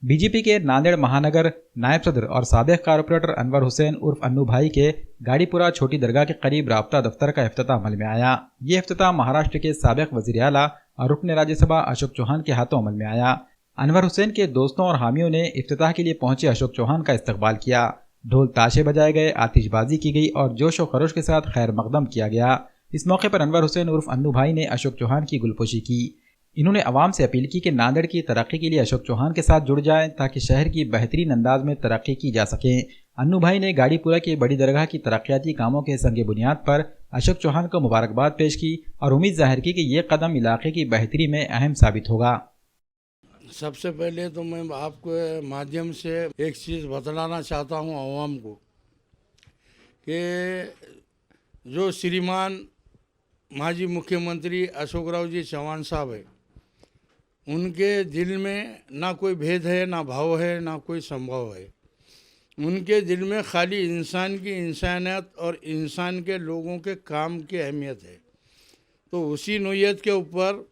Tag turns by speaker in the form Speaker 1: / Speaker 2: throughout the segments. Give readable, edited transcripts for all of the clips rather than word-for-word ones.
Speaker 1: BJP के नांदेड़ महानगर नायब सदर और साबिक कारपोरेटर अनवर हुसैन उर्फ अन्नू भाई के गाड़ीपुरा छोटी दरगाह के करीब राब्ता दफ्तर का इफ्तिताह अमल में आया। ये इफ्तिताह महाराष्ट्र के साबिक वजीर आला और रुकन राज्यसभा अशोक चौहान के हाथों अमल में आया। अनवर हुसैन के दोस्तों और हामियों ने इफ्तिताह के लिए पहुंचे अशोक चौहान का इस्तकबाल किया। ढोल ताशे बजाए गए, आतिशबाजी की गई और जोश व खरोश के साथ खैर मकदम किया गया। इस मौके पर अनवर हुसैन उर्फ अन्नू भाई ने अशोक चौहान की गुलपोशी की। इन्होंने अवाम से अपील की कि नांदेड़ की तरक्की के लिए अशोक चौहान के साथ जुड़ जाएं ताकि शहर की बेहतरीन अंदाज में तरक्की की जा सके। अन्नू भाई ने गाड़ीपुरा की बड़ी दरगाह की तरक्याती कामों के संगे बुनियाद पर अशोक चौहान को मुबारकबाद पेश की और उम्मीद जाहिर की कि ये कदम इलाके की बेहतरी में अहम साबित होगा।
Speaker 2: सबसे पहले तो मैं आपके माध्यम से एक चीज़ बतलाना चाहता हूँ आवाम को कि जो श्रीमान माजी मुख्यमंत्री अशोक राव जी चौहान साहब है, उनके दिल में ना कोई भेद है, ना भाव है, ना कोई संभव है। उनके दिल में खाली इंसान की इंसानियत और इंसान के लोगों के काम की अहमियत है। तो उसी नोयत के ऊपर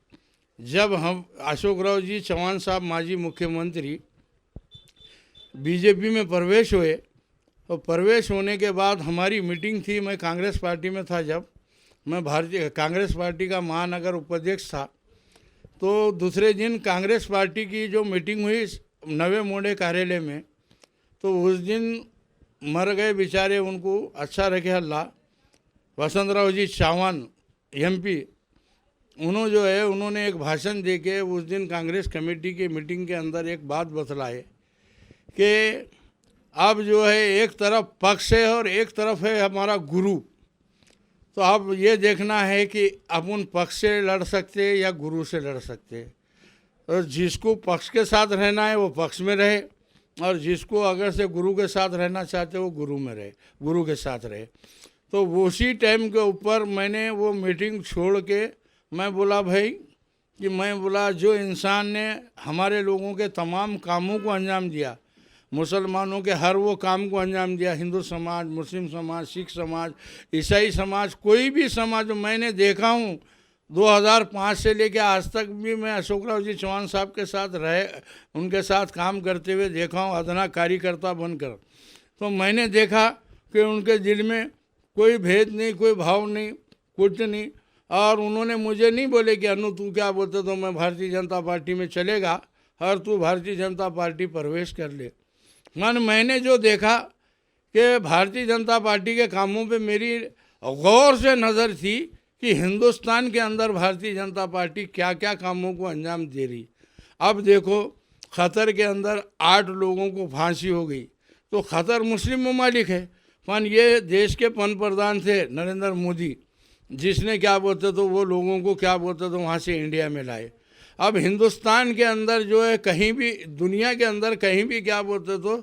Speaker 2: जब हम अशोक राव जी चौहान साहब माजी मुख्यमंत्री बीजेपी में प्रवेश हुए, तो प्रवेश होने के बाद हमारी मीटिंग थी। मैं कांग्रेस पार्टी में था, जब मैं भारतीय कांग्रेस पार्टी का महानगर उपाध्यक्ष था। तो दूसरे दिन कांग्रेस पार्टी की जो मीटिंग हुई नवे मोड़े कार्यालय में, तो उस दिन मर गए बेचारे, उनको अच्छा रखे अल्लाह, वसंतराव जी चौहान एमपी, उन्होंने एक भाषण दे के उस दिन कांग्रेस कमेटी की मीटिंग के अंदर एक बात बतलाए कि अब जो है एक तरफ पक्ष है और एक तरफ है हमारा गुरु। तो अब ये देखना है कि अपन पक्ष से लड़ सकते या गुरु से लड़ सकते। और जिसको पक्ष के साथ रहना है वो पक्ष में रहे, और जिसको अगर से गुरु के साथ रहना चाहते वो गुरु में रहे, गुरु के साथ रहे। तो उसी टाइम के ऊपर मैंने वो मीटिंग छोड़ के मैं बोला भाई कि मैं बोला जो इंसान ने हमारे लोगों के तमाम कामों को अंजाम दिया, मुसलमानों के हर वो काम को अंजाम दिया, हिंदू समाज, मुस्लिम समाज, सिख समाज, ईसाई समाज, कोई भी समाज मैंने देखा हूँ 2005 से लेकर आज तक भी मैं अशोक राव जी चौहान साहब के साथ रहे, उनके साथ काम करते हुए देखा हूँ, अदना कार्यकर्ता बनकर। तो मैंने देखा कि उनके दिल में कोई भेद नहीं, कोई भाव नहीं, कुछ नहीं। और उन्होंने मुझे नहीं बोले कि अनु तू क्या बोलते, तो मैं भारतीय जनता पार्टी में चलेगा और तू भारतीय जनता पार्टी प्रवेश कर ले। मैंने जो देखा कि भारतीय जनता पार्टी के कामों पे मेरी गौर से नज़र थी कि हिंदुस्तान के अंदर भारतीय जनता पार्टी क्या क्या कामों को अंजाम दे रही। अब देखो खतर के अंदर 8 लोगों को फांसी हो गई, तो खतर मुस्लिम ममालिक है, पर ये देश के प्रधान थे नरेंद्र मोदी, जिसने क्या बोलते तो वो लोगों को क्या बोलते तो वहाँ से इंडिया में लाए। अब हिंदुस्तान के अंदर जो है कहीं भी दुनिया के अंदर कहीं भी क्या बोलते तो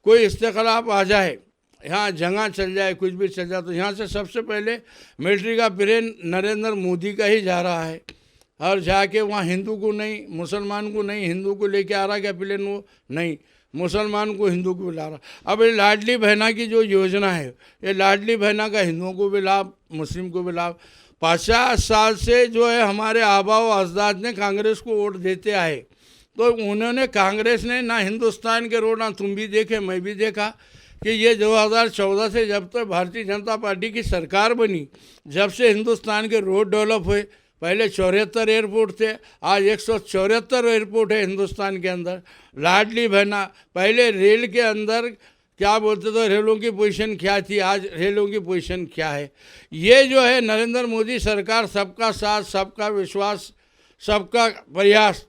Speaker 2: कोई इख्तिलाफ आ जाए, यहाँ जंगा चल जाए, कुछ भी चल जाए, तो यहाँ से सबसे पहले मिलिट्री का प्लेन नरेंद्र मोदी का ही जा रहा है, और जाके वहाँ हिंदू को नहीं, मुसलमान को नहीं, हिंदू को लेके आ रहा क्या प्लेन, वो नहीं, मुसलमान को हिंदू को ला रहा। अब ये लाडली बहना की जो योजना है, ये लाडली बहना का हिंदुओं को भी लाभ, मुस्लिम को भी लाभ। 50 साल से जो है हमारे आबा व अजदाद ने कांग्रेस को वोट देते आए, तो उन्होंने कांग्रेस ने ना हिंदुस्तान के रोड, ना तुम भी देखे मैं भी देखा कि ये 2014 से जब तक भारतीय जनता पार्टी की सरकार बनी, जब से हिंदुस्तान के रोड डेवलप हुए। पहले 74 एयरपोर्ट थे, आज 174 एयरपोर्ट है हिंदुस्तान के अंदर। लाडली बहना, पहले रेल के अंदर क्या बोलते तो रेलों की पोजीशन क्या थी, आज रेलों की पोजीशन क्या है। ये जो है नरेंद्र मोदी सरकार सबका साथ, सबका विश्वास, सबका प्रयास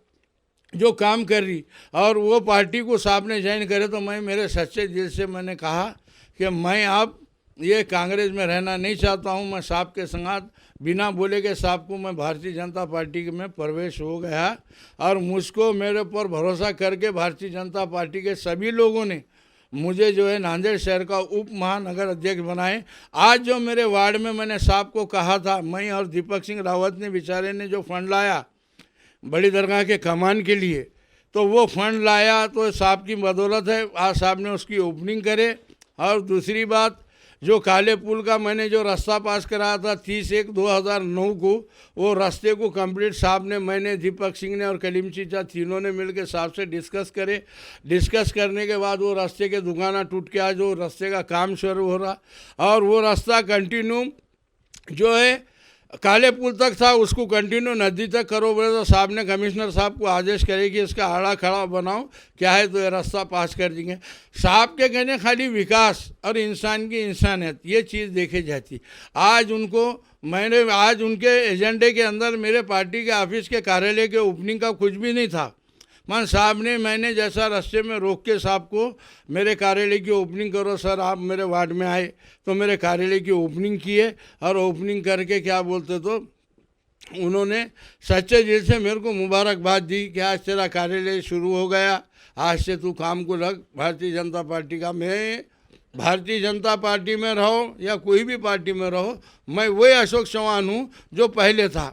Speaker 2: जो काम कर रही, और वो पार्टी को साहब ने ज्वाइन करे, तो मैं मेरे सच्चे दिल से मैंने कहा कि मैं अब ये कांग्रेस में रहना नहीं चाहता हूँ। मैं साहब के संगात बिना बोले के साहब को मैं भारतीय जनता पार्टी में प्रवेश हो गया, और मुझको मेरे पर भरोसा करके भारतीय जनता पार्टी के सभी लोगों ने मुझे जो है नांदेड़ शहर का उप महानगर अध्यक्ष बनाए। आज जो मेरे वार्ड में मैंने साहब को कहा था, मैं और दीपक सिंह रावत ने बेचारे ने जो फंड लाया बड़ी दरगाह के कमान के लिए, तो वो फंड लाया तो साहब की बदौलत है, आज साहब ने उसकी ओपनिंग करे। और दूसरी बात जो काले पुल का मैंने जो रास्ता पास कराया था 30/1/2009 को, वो रास्ते को कंप्लीट साहब ने, मैंने, दीपक सिंह ने और कलीम चीचा तीनों ने मिलकर साहब से डिस्कस करने के बाद वो रास्ते के दुकाना टूट के आज वो रास्ते का काम शुरू हो रहा, और वो रास्ता कंटिन्यू जो है काले पुल तक था, उसको कंटिन्यू नदी तक करो बोले तो साहब ने, कमिश्नर साहब को आदेश करे कि इसका आड़ा खड़ा बनाओ, क्या है तो ये रास्ता पास कर देंगे। साहब के कहने खाली विकास और इंसान की इंसानियत ये चीज़ देखी जाती। आज उनके एजेंडे के अंदर मेरे पार्टी के ऑफिस के कार्यालय के ओपनिंग का कुछ भी नहीं था। साहब ने, मैंने जैसा रास्ते में रोक के साहब को मेरे कार्यालय की ओपनिंग करो सर, आप मेरे वार्ड में आए तो मेरे कार्यालय की ओपनिंग किए, और ओपनिंग करके क्या बोलते तो उन्होंने सच्चे दिल से मेरे को मुबारकबाद दी कि आज तेरा कार्यालय शुरू हो गया, आज से तू काम को लग भारतीय जनता पार्टी का। मैं भारतीय जनता पार्टी में रहो या कोई भी पार्टी में रहो, मैं वही अशोक चौहान हूँ जो पहले था।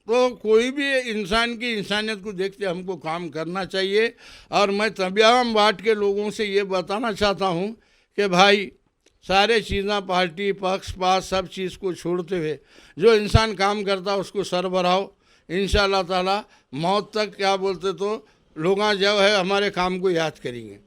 Speaker 2: तो कोई भी इंसान की इंसानियत को देखते हमको काम करना चाहिए। और मैं तमाम वार्ड के लोगों से ये बताना चाहता हूँ कि भाई सारे चीज़ें पार्टी पक्ष पास सब चीज़ को छोड़ते हुए जो इंसान काम करता उसको सर बढ़ाओ, इंशाअल्लाह ताला मौत तक क्या बोलते तो लोग जो है हमारे काम को याद करेंगे।